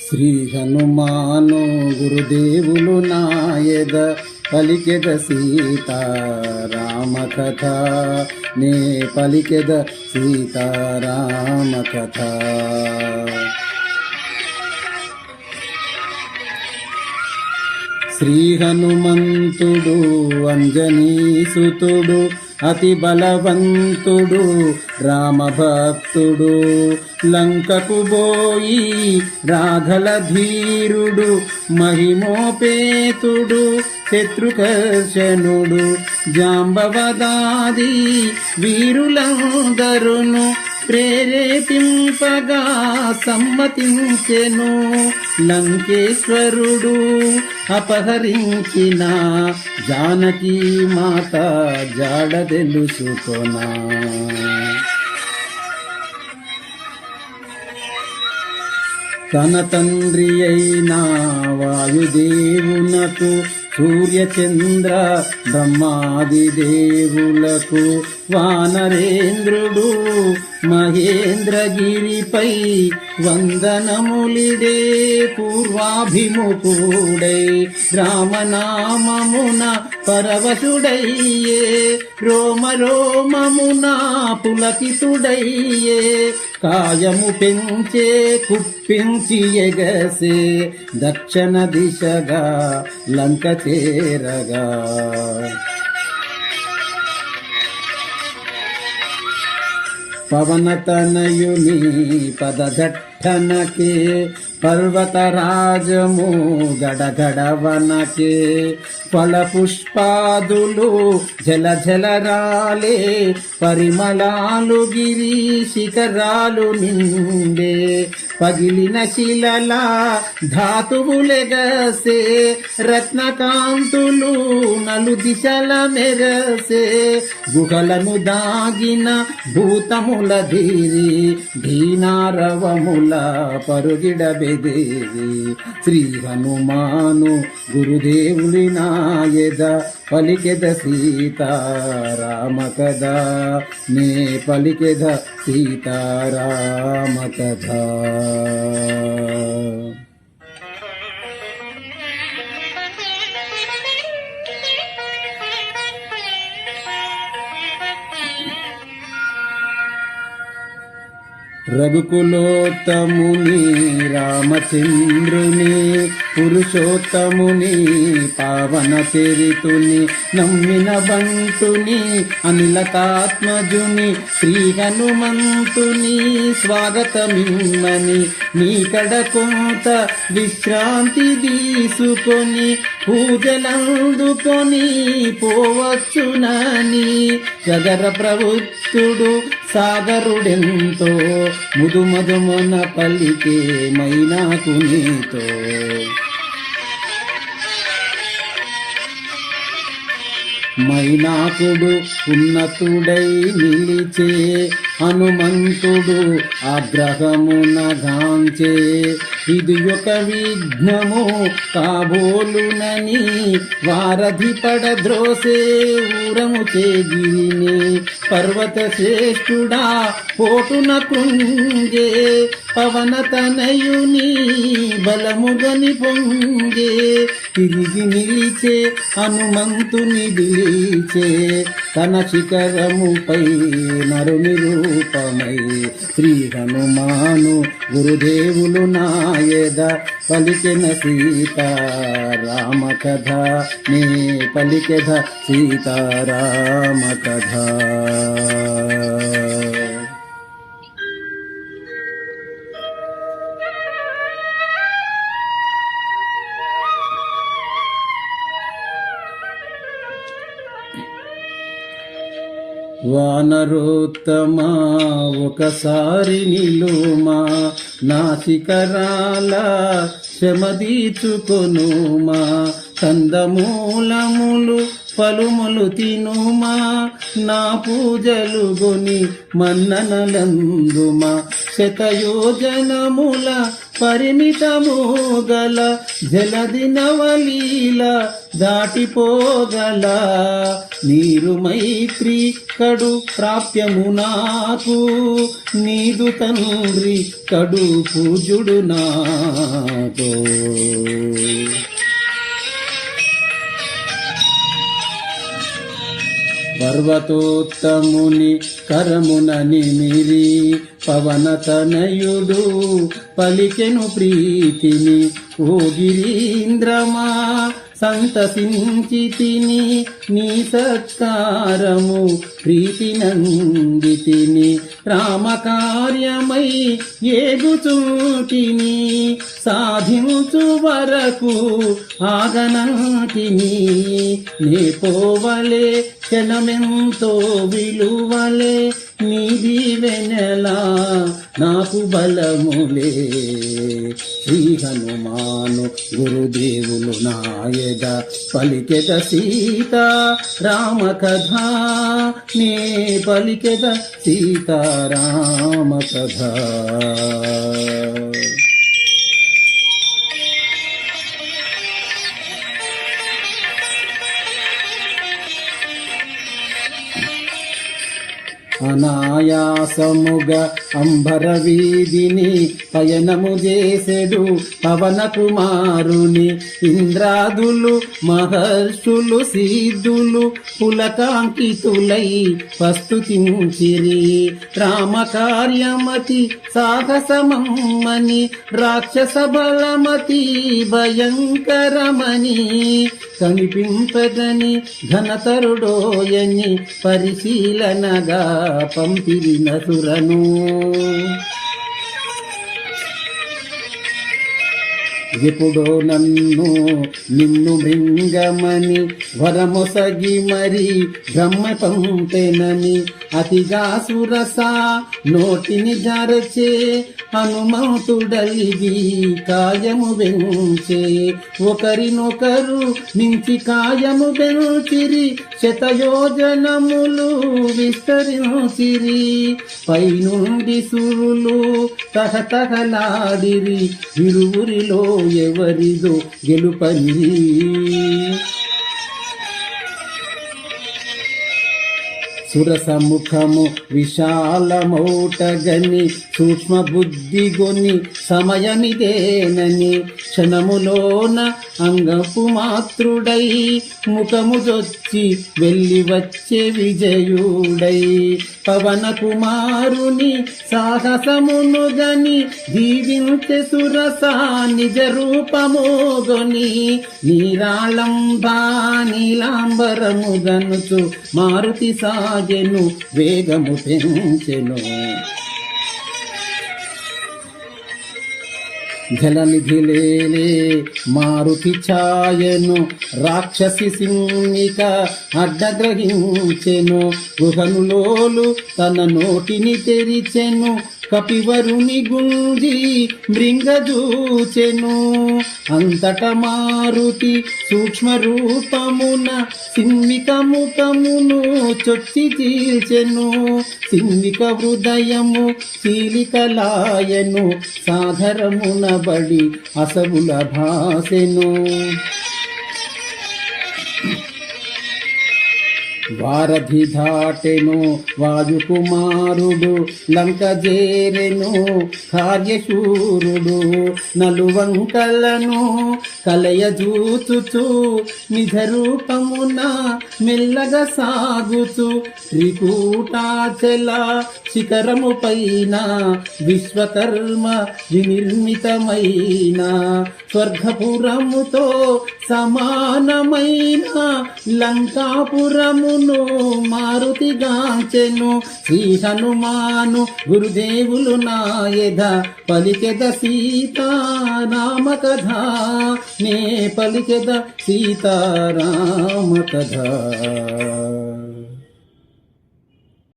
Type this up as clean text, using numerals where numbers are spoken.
శ్రీ హనుమాను గురుదేవులు నాయద పలికెద సీతారామ కథ నే పలికెద సీతారామ కథ. శ్రీ హనుమంతుడు అంజనీసుతుడు అతి బలవంతుడు రామభక్తుడు లంకకు బోయి రాఘల ధీరుడు మహిమోపేతుడు శత్రుకర్షణుడు జాంబవదాది వీరులందరును ప్రేరేపింపగా సమ్మతించెను. లంకేశ్వరుడు అపహరించిన జానకీ మాత జాడ తెలుసుకొనా. తన తండ్రి అయిన వాయుదేవునకు సూర్యచంద్ర బ్రహ్మాది దేవులకు వానరేంద్రుడు మహేంద్రగిరిపై వందనములిడే పూర్వాభిముఖుడై రామనామమున పరవశుడయ్యే రోమరోమమున పులకితుడయ్యే కాయము పెంచే కుప్పించి ఎగసే దక్షిణ దిశగా లంక చేరగా. పవనతనయుని పదఘట్టనకే పర్వతరాజము గడగడవనకే ఫల పుష్పాదులు జలజలరాలే పరిమళాలు గిరి శిఖరాలు నిండే పగిలిన శిలల ధాతువులెగసే రత్నకాంతులు నలు దిశల మెరసే గుహలను దాగిన భూతముల ధీరి ధీనారవముల పరుగిడబెదేవి. శ్రీ హనుమాను గురుదేవులి నాయద పలికెద సీతారామ కథ నే పలికెద సీతారామ కథ. రఘుకులోత్తముని రామచంద్రుని పురుషోత్తముని పావన చరితుని నమ్మిన బంటుని అనిలతాత్మజుని శ్రీ హనుమంతుని స్వాగతమిమ్మని నీకడ కొంత విశ్రాంతి తీసుకొని పూజలందుకొని పోవచ్చునని జగర ప్రవృత్తుడు సాగరుడెంతో ముదుమదుమున పలికే మైనాకు నీతో. మైనాకుడు ఉన్నతుడై నిలిచే హనుమంతుడు ఆగ్రహమున గాంచే ఇది ఒక విఘ్నము కాబోలునని వారధి పడద్రోసే ఊరము చేగిరిని పర్వత శ్రేష్ఠుడా పోటున కృంగే పవనతనయుని బలముగని పొంగే తిరిగి నిలిచే హనుమంతుని నిలిచే తన శిఖరముపై నరుని రూపమై. శ్రీ హనుమాను గురుదేవులు నాయద పలికెన సీతారామ కథ నే పలికెద సీతారామ కథ. వానరోత్తమా ఒకసారి నిలుమా నా శిఖరాల శమదీచుకొనుమా కందమూలములు పలుములు తినుమా నా పూజలు గొని మన్ననలందుమా శతయోజనముల పరిమితము గల జలదినవలీల దాటిపోగల నీరు మైత్రి కడు ప్రాప్యము నాకు నీదు తండ్రి కడు పూజుడు నాతో పర్వతోత్తముని కరమున నిమిరి పవనతనయుడు పలికెను ప్రీతిని ఓ గిరీంద్రమా సంతసించితిని నీ సత్కారము ప్రీతి నందితిని రామకార్యమై ఏగుచుంటిని సాధించు వరకు ఆగనంటిని నే పోవలే క్షణమెంతో విలువలే నీ దీవెనలా నాకు బలములే శ్రీ హనుమాను గురుదేవులు నాయద పలికెద సీత రామ కథ నే పలికెద సీత రామ కథ అనాయాసముగా అంబర వీధిని పయనము చేసెడు పవన కుమారుని ఇంద్రాదులు మహర్షులు సిద్ధులు పులకాంకితులై ప్రస్తుతించిరి రామకార్యమతి సాహసమమ్మని రాక్షస బలమతి భయంకరమని కనిపింపదని ఘనతరుడోయని పరిశీలనగా పంపిన సురను ఎప్పుడో నిన్ను మృంగమని వరమొసగి మరి బ్రహ్మ పంపెనని అతిగా సురస నోటిని జరచే హనుమంతుడలిగి కాయము వెంచే ఒకరినొకరు మించి కాయము వెంచిరి శతయోజనములు విస్తరించిరి పైనుండి సురులు తహతహలాడిరి ఇరువురిలో ఎవరిదో గెలుపని సురసముఖము విశాలమౌటగని సూక్ష్మ బుద్ధిగొని సమయమిదేనని క్షణములోన అంగపు మాతృడై ముఖము జొచ్చి వెళ్ళి వచ్చే విజయుడై పవన కుమారుని సాహసమును గని దీవించే సురస నిజ రూపమోగొని నీరాళంబా నీలాంబరము గనుచు మారుతి సాగెను వేగము పెంచెను జలనిధిలేలే మారుతి ఛాయను రాక్షసి సింహిక అడ్డగ్రహించెను గుహనులోలు తన నోటిని తెరిచెను కపివరుని గుంజి మృంగజూచెను అంతట మారుతి సూక్ష్మ రూపమున సింహిక ముఖమును చొచ్చి చీల్చెను సింహిక హృదయము చీలికలాయను సాధరమున బడి అసవుల భాసెను వారధి దాటెను వాయుకుమారుడు లంక జేరెను కార్యశూరుడు నలువంకలను కలయజూచుచు నిజ రూపమున మెల్లగా సాగుచు త్రికూటాచల శిఖరము పైన విశ్వకర్మ వినిర్మితమైన స్వర్గపురముతో సమానమైన లంకాపురమును మారుతిగాంచెను శ్రీ హనుమాను గురుదేవులు నాయద పలికెద సీతారామ కథ నే పలికెద సీతారామ కథ